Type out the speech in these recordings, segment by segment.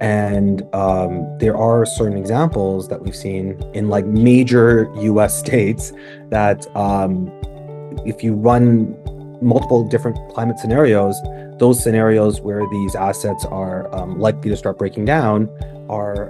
And there are certain examples that we've seen in like major US states that if you run multiple different climate scenarios, those scenarios where these assets are likely to start breaking down are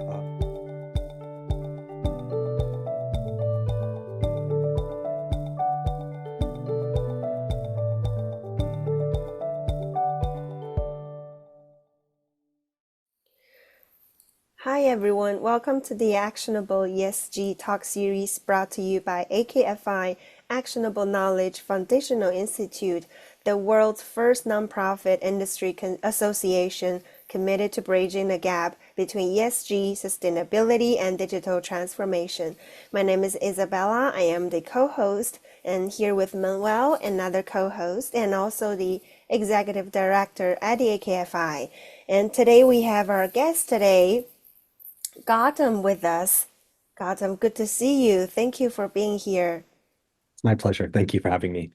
Hi everyone, welcome to the Actionable ESG Talk series brought to you by AKFI Actionable Knowledge Foundational Institute, the world's first nonprofit industry association committed to bridging the gap between ESG, sustainability, and digital transformation. My name is Isabella. I am the co-host, and here with Manuel, another co-host, and also the executive director at the AKFI. And today we have our guest today, Gautam, with us. Gautam, good to see you. Thank you for being here. it's my pleasure. Thank you for having me.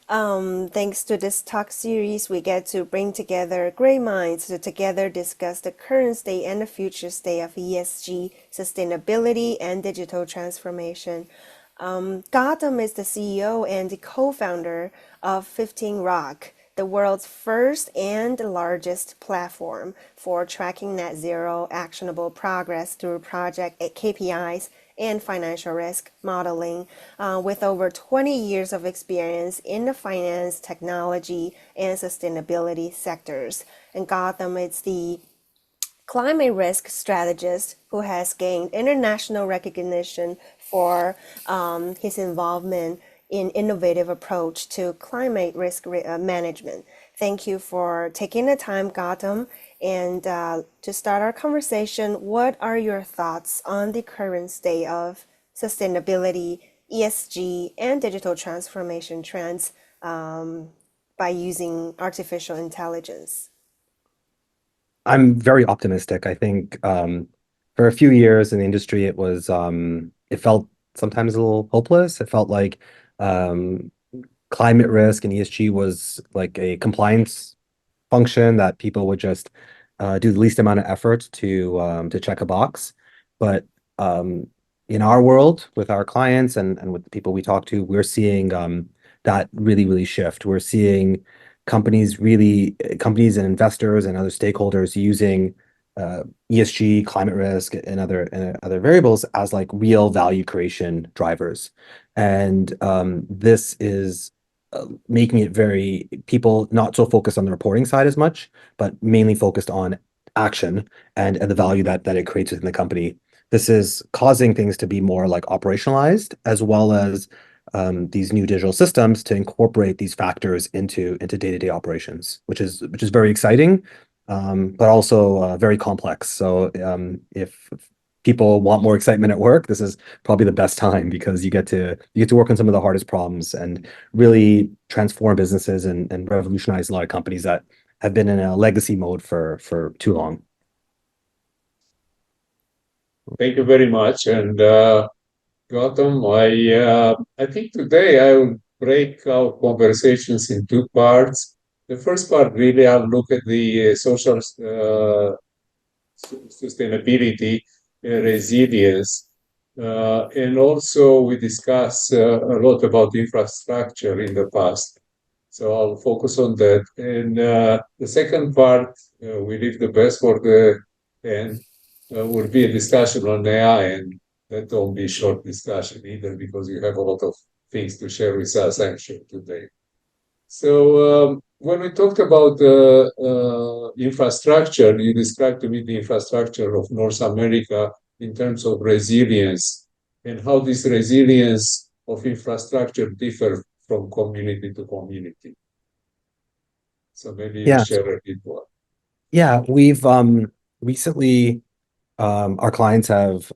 Thanks to this talk series, we get to bring together great minds to together discuss the current state and the future state of ESG, sustainability, and digital transformation. Gautam is the CEO and the co-founder of 15 Rock, the world's first and largest platform for tracking net zero actionable progress through project KPIs and financial risk modeling, with over 20 years of experience in the finance, technology, and sustainability sectors. And Gautam is the climate risk strategist who has gained international recognition for his involvement in innovative approach to climate risk management. Thank you for taking the time, Gautam. And to start our conversation, what are your thoughts on the current state of sustainability, ESG, and digital transformation trends by using artificial intelligence? I'm very optimistic. I think for a few years in the industry, it felt sometimes a little hopeless. It felt like um, climate risk and ESG was like a compliance function that people would just do the least amount of effort to check a box. But um, in our world, with our clients and with the people we talk to, we're seeing that really shift. We're seeing companies and investors and other stakeholders using ESG, climate risk, and other variables as like real value creation drivers. And this is making it very people not so focused on the reporting side as much, but mainly focused on action and the value that it creates within the company. This is causing things to be more like operationalized, as well as these new digital systems to incorporate these factors into day-to-day operations, which is very exciting, but also very complex. So if people want more excitement at work, this is probably the best time because you get to work on some of the hardest problems and really transform businesses and revolutionize a lot of companies that have been in a legacy mode for too long. Thank you very much. And Gautam, I think today I will break our conversations in two parts. The first part, really, I'll look at the social sustainability, resilience, and also we discuss a lot about infrastructure in the past. So I'll focus on that. And the second part, we leave the best for the end, will be a discussion on AI. And that won't be a short discussion either because you have a lot of things to share with us, I'm sure, today. So when we talked about infrastructure, you described to me the infrastructure of North America in terms of resilience and how this resilience of infrastructure differ from community to community. So maybe you Yeah, share a bit more. yeah, we've recently our clients have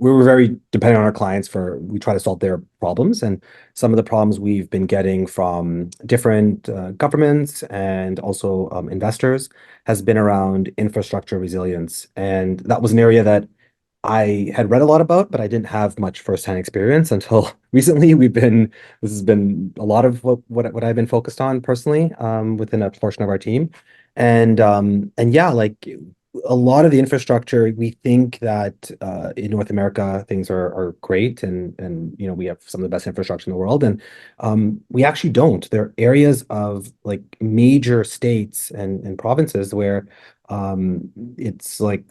we were very dependent on our clients for we try to solve their problems, and some of the problems we've been getting from different governments and also investors has been around infrastructure resilience. And that was an area that I had read a lot about, but I didn't have much firsthand experience until recently. This has been a lot of what I've been focused on personally within a portion of our team. And yeah, like a lot of the infrastructure, we think that in North America things are great, and we have some of the best infrastructure in the world, and we actually don't. There are areas of like major states and provinces where it's like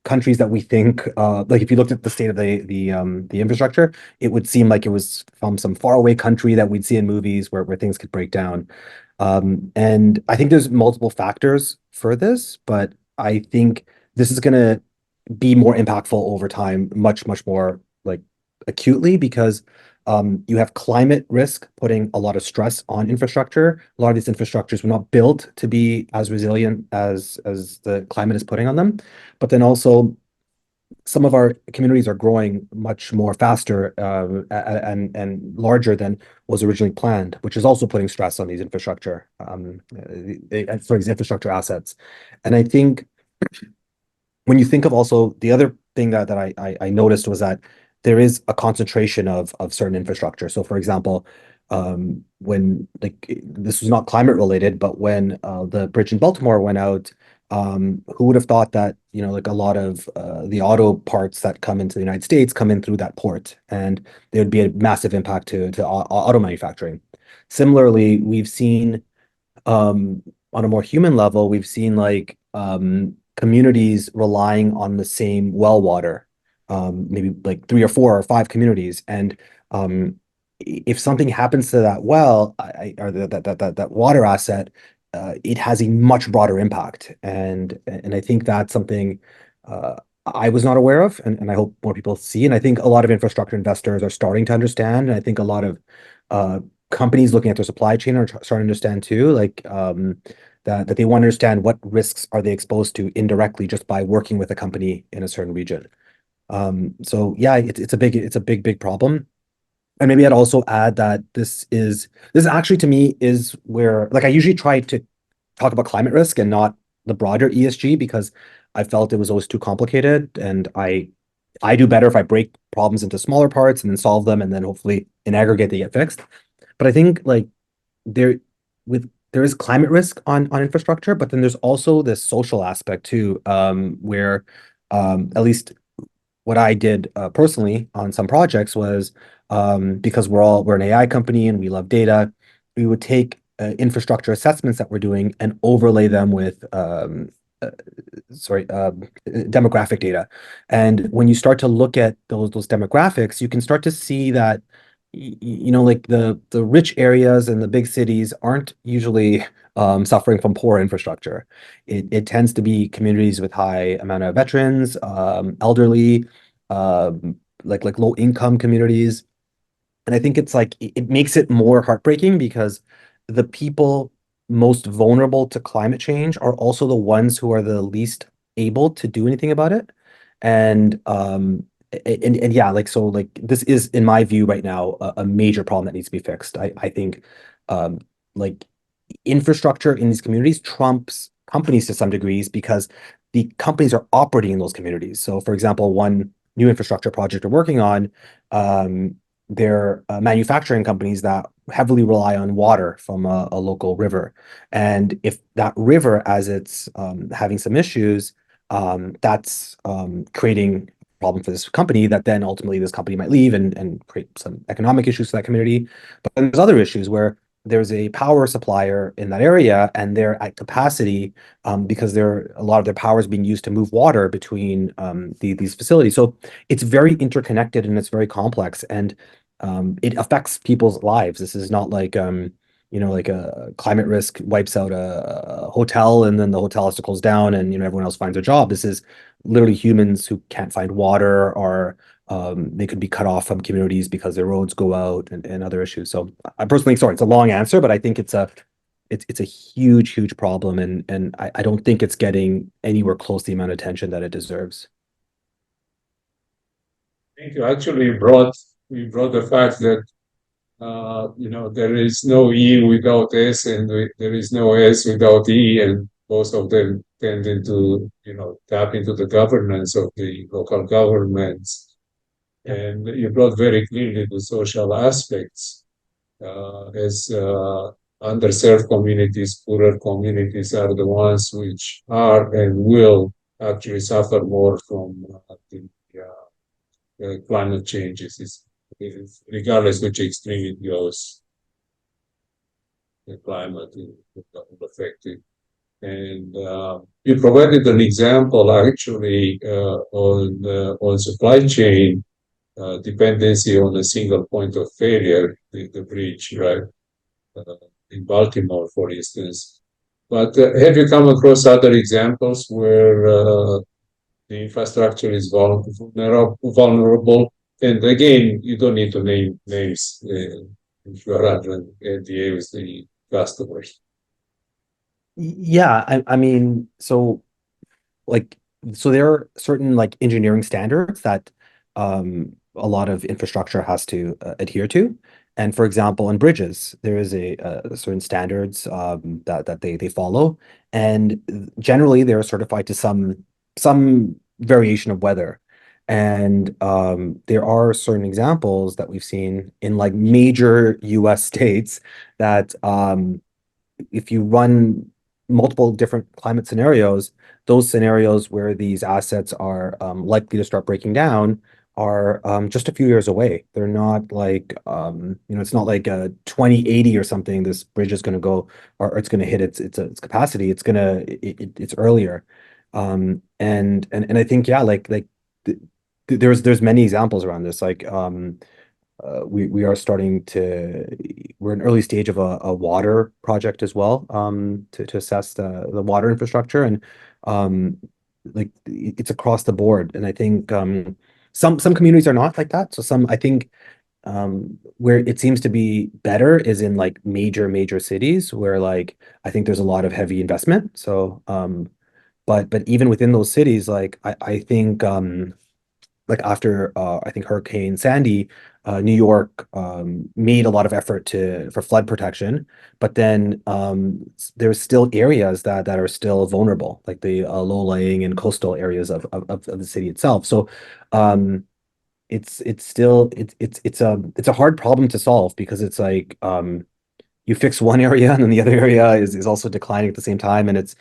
countries that we think like if you looked at the state of the infrastructure, it would seem like it was from some faraway country that we'd see in movies where things could break down. And I think there's multiple factors for this, but I think this is going to be more impactful over time, much, much more like acutely, because you have climate risk putting a lot of stress on infrastructure. A lot of these infrastructures were not built to be as resilient as the climate is putting on them. But then also some of our communities are growing much more faster and larger than was originally planned, which is also putting stress on these infrastructure, sorry, these infrastructure assets. And I think when you think of also the other thing that I noticed was that there is a concentration of certain infrastructure. So, for example, when like this was not climate related, but when the bridge in Baltimore went out, who would have thought that like a lot of the auto parts that come into the United States come in through that port, and there would be a massive impact to auto manufacturing. Similarly, we've seen on a more human level, we've seen like communities relying on the same well water, maybe like 3 or 4 or 5 communities. And if something happens to that well, or that water asset, it has a much broader impact. And I think that's something I was not aware of, and I hope more people see. And I think a lot of infrastructure investors are starting to understand. And I think a lot of uh, companies looking at their supply chain are starting to understand too, like that they want to understand what risks are they exposed to indirectly just by working with a company in a certain region. So yeah, it's a big problem. And maybe I'd also add that this actually to me is where like I usually try to talk about climate risk and not the broader ESG because I felt it was always too complicated, and I do better if I break problems into smaller parts and then solve them, and then hopefully in aggregate they get fixed. But I think like there there is climate risk on infrastructure, but then there's also this social aspect too, where at least what I did personally on some projects was because we're an AI company and we love data, we would take infrastructure assessments that we're doing and overlay them with uh, sorry demographic data. And when you start to look at those demographics, you can start to see that like the rich areas and the big cities aren't usually suffering from poor infrastructure. It tends to be communities with high amount of veterans, elderly, like low income communities. And I think it's like it makes it more heartbreaking because the people most vulnerable to climate change are also the ones who are the least able to do anything about it. And and yeah, like so like this is in my view right now a major problem that needs to be fixed. I think um like infrastructure in these communities trumps companies to some degrees because the companies are operating in those communities. So, for example, one new infrastructure project we're working on, they're manufacturing companies that heavily rely on water from a local river. And if that river, as it's having some issues, that's creating a problem for this company that then ultimately this company might leave and create some economic issues for that community. But then there's other issues where there's a power supplier in that area and they're at capacity because a lot of their power is being used to move water between these facilities. So it's very interconnected and it's very complex, and it affects people's lives. This is not like like a climate risk wipes out a hotel and then the hotel has to close down and everyone else finds a job. This is literally humans who can't find water, or they could be cut off from communities because their roads go out, and other issues. So I personally, sorry, it's a long answer, but I think it's a huge problem, and I don't think it's getting anywhere close to the amount of attention that it deserves. Thank you. Actually, we brought the fact that there is no E without S, and there is no S without E, and both of them tend into tap into the governance of the local governments. Yeah. And you brought very clearly the social aspects as underserved communities, poorer communities are the ones which are and will actually suffer more from the climate changes, regardless which extreme it goes, the climate will affect it. And you provided an example actually on supply chain dependency on a single point of failure, the bridge, right? Uh, in Baltimore, for instance. But have you come across other examples where the infrastructure is vulnerable? And again, you don't need to name names if you are under NDA with the customers. Yeah, I mean, like so there are certain like engineering standards that a lot of infrastructure has to adhere to. And for example, in bridges, there is a certain standards that they follow, and generally they're certified to some variation of weather. And there are certain examples that we've seen in like major US states that if you run multiple different climate scenarios, those scenarios where these assets are likely to start breaking down are just a few years away. They're not like, it's not like a 2080 or something. This bridge is going to go, or it's going to hit its capacity. It's earlier. And I think, yeah, there's many examples around this. Like, we are starting to we're in early stage of a water project as well, to assess the water infrastructure, and like it's across the board. And I think some communities are not like that. So some, I think, where it seems to be better is in like major cities where like I think there's a lot of heavy investment. So but even within those cities, like I think like after I think Hurricane Sandy, New York made a lot of effort for flood protection, but then there's still areas that are still vulnerable, like the low-lying and coastal areas of the city itself. So it's still it's a hard problem to solve because it's like you fix one area and then the other area is also declining at the same time, and it's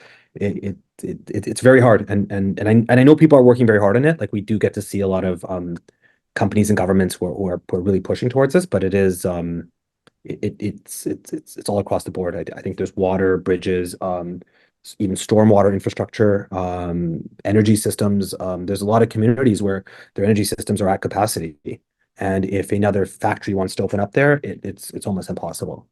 very hard, and I know people are working very hard on it. Like we do get to see a lot of companies and governments who are really pushing towards this, but it's all across the board. I think there's water, bridges, even stormwater infrastructure, energy systems. There's a lot of communities where their energy systems are at capacity, and if another factory wants to open up there, it's almost impossible.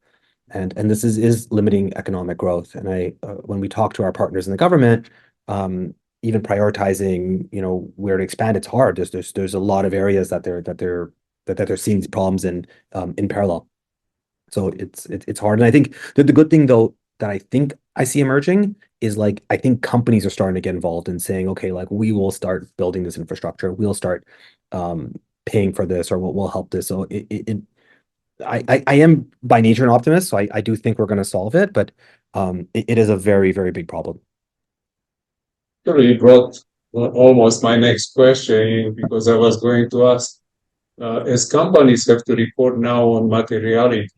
And this is limiting economic growth. And when we talk to our partners in the government, even prioritizing, where to expand, it's hard. There's a lot of areas that they're seeing these problems in parallel. So it's hard. And I think that the good thing though that I think I see emerging is like I think companies are starting to get involved in saying, okay, like we will start building this infrastructure, we'll start paying for this, or we'll help this. So I am by nature an optimist, so I do think we're going to solve it, but it is a very, very big problem. You brought almost my next question because I was going to ask, as companies have to report now on materiality,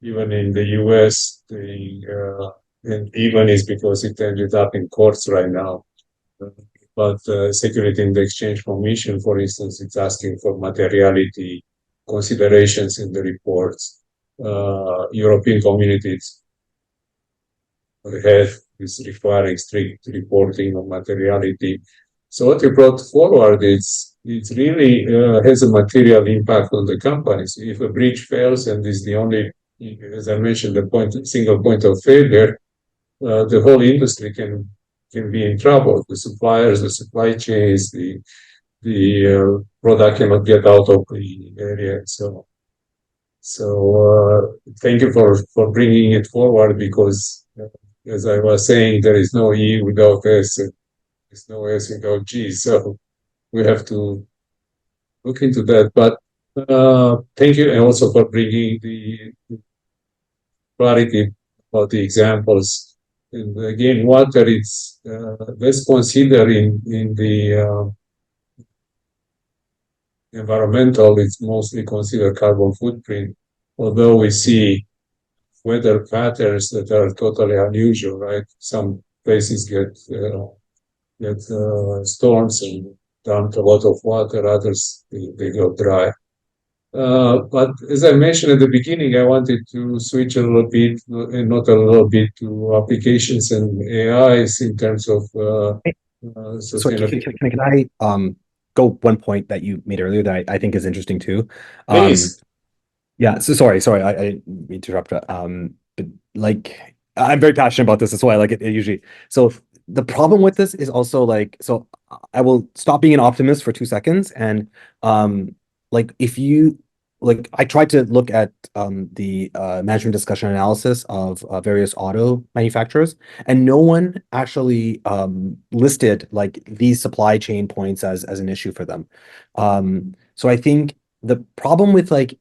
even in the US, and even is because it ended up in courts right now. But Security and Exchange Commission, for instance, it's asking for materiality considerations in the reports. European communities have is requiring strict reporting of materiality. So what you brought forward is it really has a material impact on the companies. If a bridge fails and is the only, as I mentioned, single point of failure, the whole industry can be in trouble. The suppliers, the supply chains, the product cannot get out of the area. So thank you for bringing it forward because, as I was saying, there is no E without S, and there's no S without G. So we have to look into that. But thank you, and also for bringing the clarity about the examples. And again, water is let's consider in the environmental, it's mostly considered carbon footprint, although we see weather patterns that are totally unusual, right? Some places get storms and dump a lot of water, others they go dry. But as I mentioned at the beginning, I wanted to switch a little bit, and not a little bit, to applications and AIs in terms of Sorry, sustainability. can I go one point that you made earlier that I think is interesting too? Um, Please, yeah, so sorry, I interrupt. But like I'm very passionate about this. That's why I like it usually. So the problem with this is also like, so I will stop being an optimist for 2 seconds. And like if you like I tried to look at the management discussion analysis of various auto manufacturers, and no one actually listed like these supply chain points as an issue for them. So I think the problem with like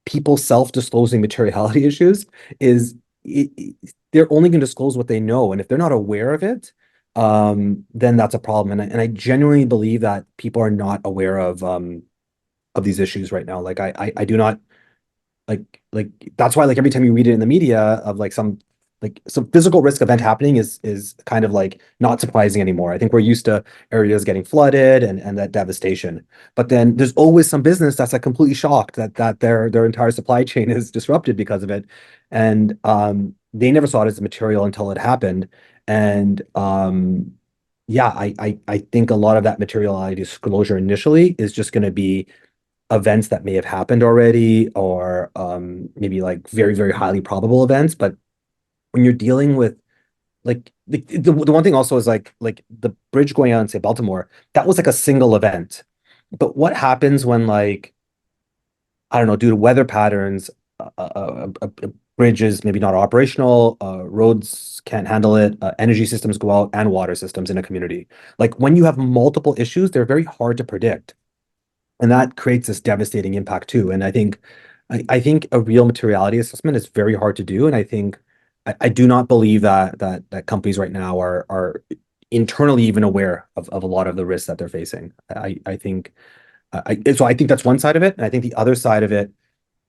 people self-disclosing materiality issues is they're only going to disclose what they know, and if they're not aware of it, then that's a problem. And I genuinely believe that people are not aware of these issues right now. Like I do not like that's why like every time you read it in the media of like some physical risk event happening is kind of like not surprising anymore. I think we're used to areas getting flooded and that devastation. But then there's always some business that's like completely shocked that their entire supply chain is disrupted because of it. And they never saw it as a material until it happened. And yeah, I think a lot of that materiality disclosure initially is just going to be events that may have happened already, or maybe like very, very highly probable events. But when you're dealing with like the one thing also is like the bridge going out in say Baltimore, that was like a single event. But what happens when like I don't know, due to weather patterns, a bridge is maybe not operational, roads can't handle it, energy systems go out, and water systems in a community. Like when you have multiple issues, they're very hard to predict. And that creates this devastating impact too. And I think a real materiality assessment is very hard to do. And I think I do not believe that companies right now are internally even aware of a lot of the risks that they're facing. I think so I think that's one side of it. And I think the other side of it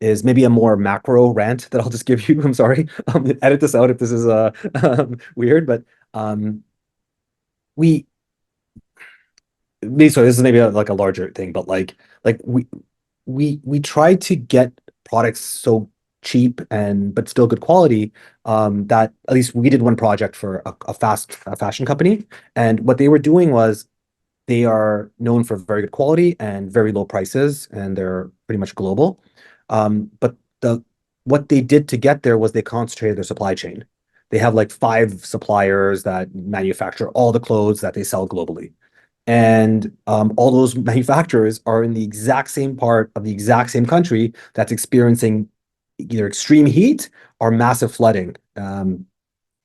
is maybe a more macro rant that I'll just give you. I'm sorry. Edit this out if this is weird, but um we so this is maybe like a larger thing, but like we try to get products so cheap and but still good quality, that at least we did one project for a fashion company, and what they were doing was they are known for very good quality and very low prices, and they're pretty much global. But the what they did to get there was they concentrated their supply chain. They have like 5 suppliers that manufacture all the clothes that they sell globally. And all those manufacturers are in the exact same part of the exact same country that's experiencing either extreme heat or massive flooding. And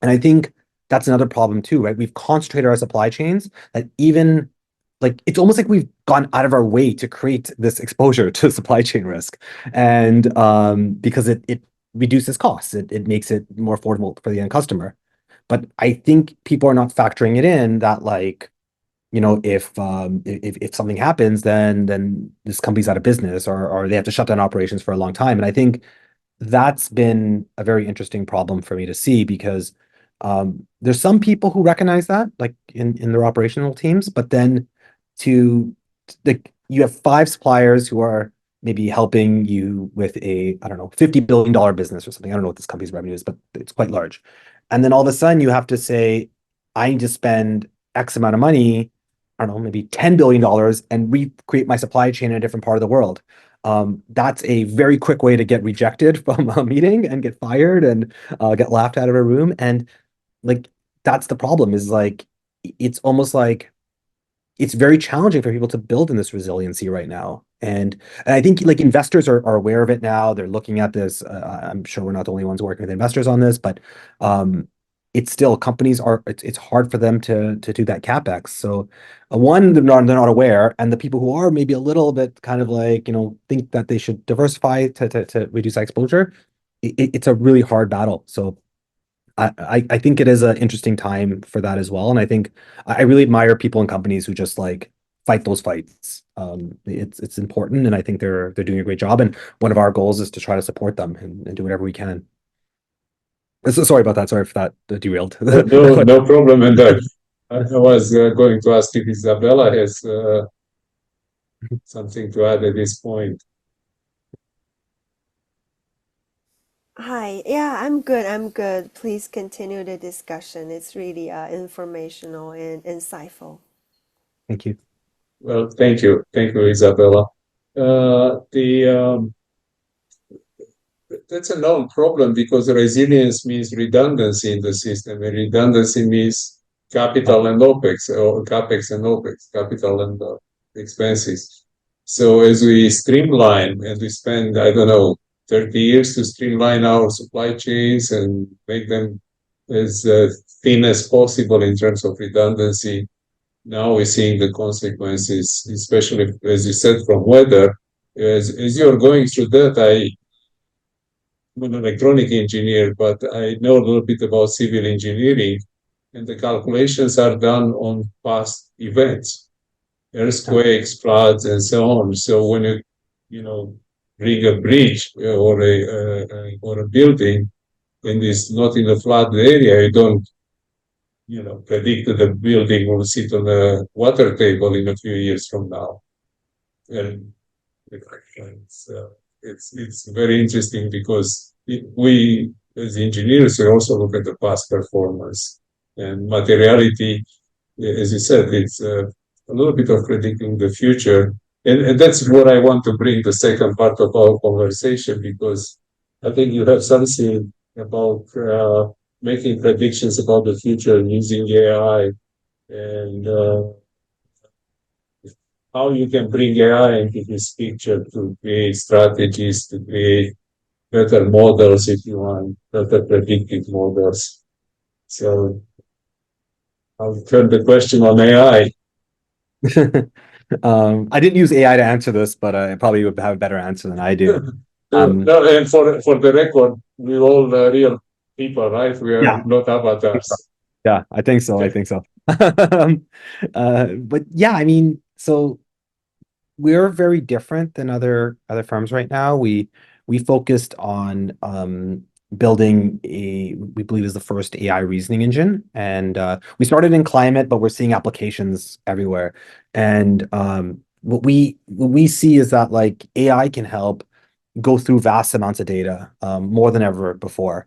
I think that's another problem too, right? We've concentrated our supply chains that even like it's almost like we've gone out of our way to create this exposure to supply chain risk. And because it reduces costs, it makes it more affordable for the end customer. But I think people are not factoring it in that like if something happens, then this company's out of business, or they have to shut down operations for a long time. And I think that's been a very interesting problem for me to see because there's some people who recognize that, like in their operational teams, but then to you have 5 suppliers who are maybe helping you with a, I don't know, $50 billion business or something. I don't know what this company's revenue is, but it's quite large. And then all of a sudden you have to say, I need to spend X amount of money, I don't know, maybe $10 billion and recreate my supply chain in a different part of the world. That's a very quick way to get rejected from a meeting and get fired and get laughed out of a room. And like that's the problem is like it's almost like it's very challenging for people to build in this resiliency right now. And I think like investors are aware of it now. They're looking at this. I'm sure we're not the only ones working with investors on this, but it's still companies are it's hard for them to do that capex. So one, they're not aware, and the people who are maybe a little bit kind of like think that they should diversify to reduce that exposure. It's a really hard battle. So I think it is an interesting time for that as well. And I think I really admire people and companies who just like fight those fights. It's important, and I think they're doing a great job. And one of our goals is to try to support them and do whatever we can. Sorry about that. Sorry for that derailed the No, question. no problem. And I was going to ask if Isabella has something to add at this point. Hi. Yeah, I'm good. I'm good. Please continue the discussion. It's really informational and insightful. Thank you. Well, thank you, Isabella. The That's a known problem because resilience means redundancy in the system, and redundancy means Yeah. capital and OPEX, or CAPEX and OPEX, capital and expenses. So as we streamline and we spend, I don't know, 30 years to streamline our supply chains and make them as thin as possible in terms of redundancy, now we're seeing the consequences, especially as you said, from weather. As you're going through that, I'm an electronic engineer, but I know a little bit about civil engineering, and the calculations are done on past events, Yeah. earthquakes, floods, and so on. So when you know, rig a bridge or a building and it's not in a flood area, you don't, predict that the building will sit on a water table in a few years from now. And it's, uh, it's very interesting because we as engineers we also look at the past performance and materiality. As you said, it's a little bit of predicting the future, and that's what I want to bring the second part of our conversation because I think you have something about making predictions about the future using AI and how you can bring AI into this picture to create strategies, to create better models, if you want, better predictive models. So I'll turn the question on AI. I didn't use AI to answer this, but I probably would have a better answer than I do. No, Um, no, and for the record, we're all real people, right? We are yeah, not avatars. yeah, I think so. I Okay. think so. Um, but yeah, I mean, so we're very different than other firms right now. We focused on building we believe is the first AI reasoning engine, and we started in climate, but we're seeing applications everywhere. And what we see is that like AI can help go through vast amounts of data, more than ever before,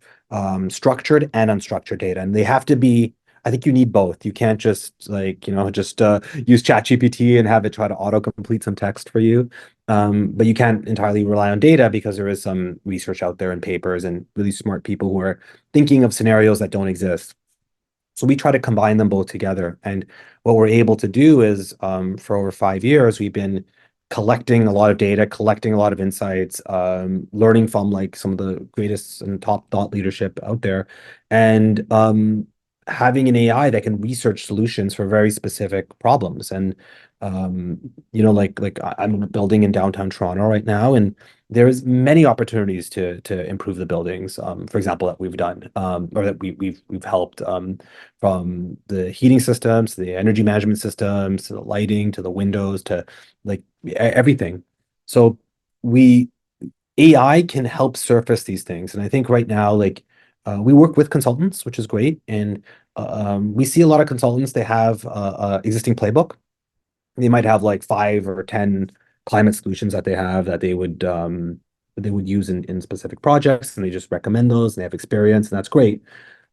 structured and unstructured data. And they have to be, I think you need both. You can't just like, just use ChatGPT and have it try to autocomplete some text for you. But you can't entirely rely on data because there is some research out there and papers and really smart people who are thinking of scenarios that don't exist. So we try to combine them both together. And what we're able to do is, for over 5 years, we've been collecting a lot of data, collecting a lot of insights, learning from like some of the greatest and top thought leadership out there, and having an AI that can research solutions for very specific problems. And I'm in a building in downtown Toronto right now, and there's many opportunities to improve the buildings. For example, that we've done, or that we've helped. From the heating systems, to the energy management systems, to the lighting, to the windows, to like everything. So we AI can help surface these things. And I think right now, like we work with consultants, which is great. And we see a lot of consultants, they have existing playbook. They might have like 5 or 10 climate solutions that they have that they would use in specific projects, and they just recommend those, and they have experience, and that's great.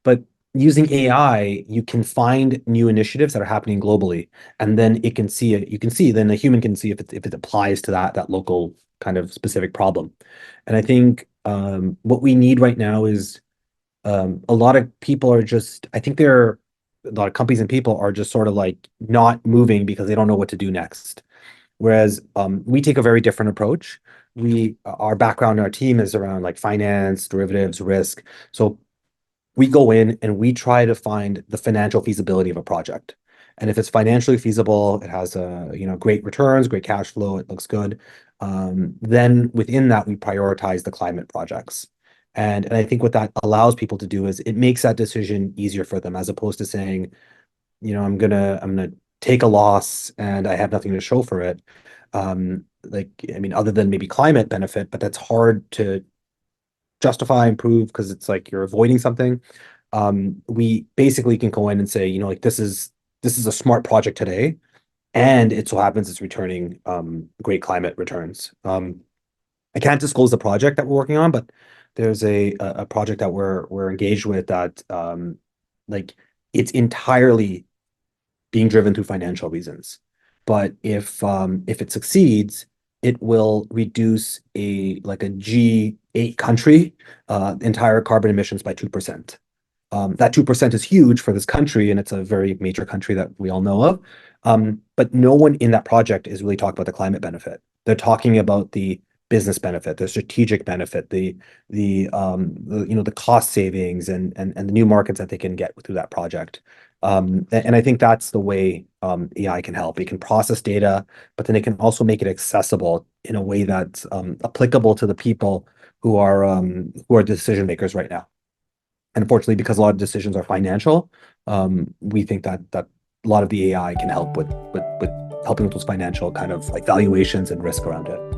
But using AI, you can find new initiatives that are happening globally, and then it can see it. You can see then a human can see if it applies to that local kind of specific problem. And I think what we need right now is a lot of people are just. I think they're a lot of companies and people are just sort of like not moving because they don't know what to do next. Whereas we take a very different approach. Our background in our team is around like finance, derivatives, risk. So we go in and we try to find the financial feasibility of a project. And if it's financially feasible, it has great returns, great cash flow, it looks good. Then within that, we prioritize the climate projects. And I think what that allows people to do is it makes that decision easier for them, as opposed to saying, I'm gonna take a loss and I have nothing to show for it. Like, I mean, other than maybe climate benefit, but that's hard to justify and prove because it's like you're avoiding something. We basically can go in and say, like this is a smart project today, and it so happens it's returning great climate returns. I can't disclose the project that we're working on, but there's a project that we're engaged with that like it's entirely being driven through financial reasons. But if it succeeds, it will reduce a G8 country entire carbon emissions by 2%. That 2% is huge for this country, and it's a very major country that we all know of. But no one in that project is really talking about the climate benefit. They're talking about the business benefit, the strategic benefit, the cost savings and the new markets that they can get through that project. And I think that's the way AI can help. It can process data, but then it can also make it accessible in a way that's applicable to the people who are decision makers right now. And unfortunately, because a lot of decisions are financial, we think that a lot of the AI can help with helping with those financial kind of like valuations and risk around it.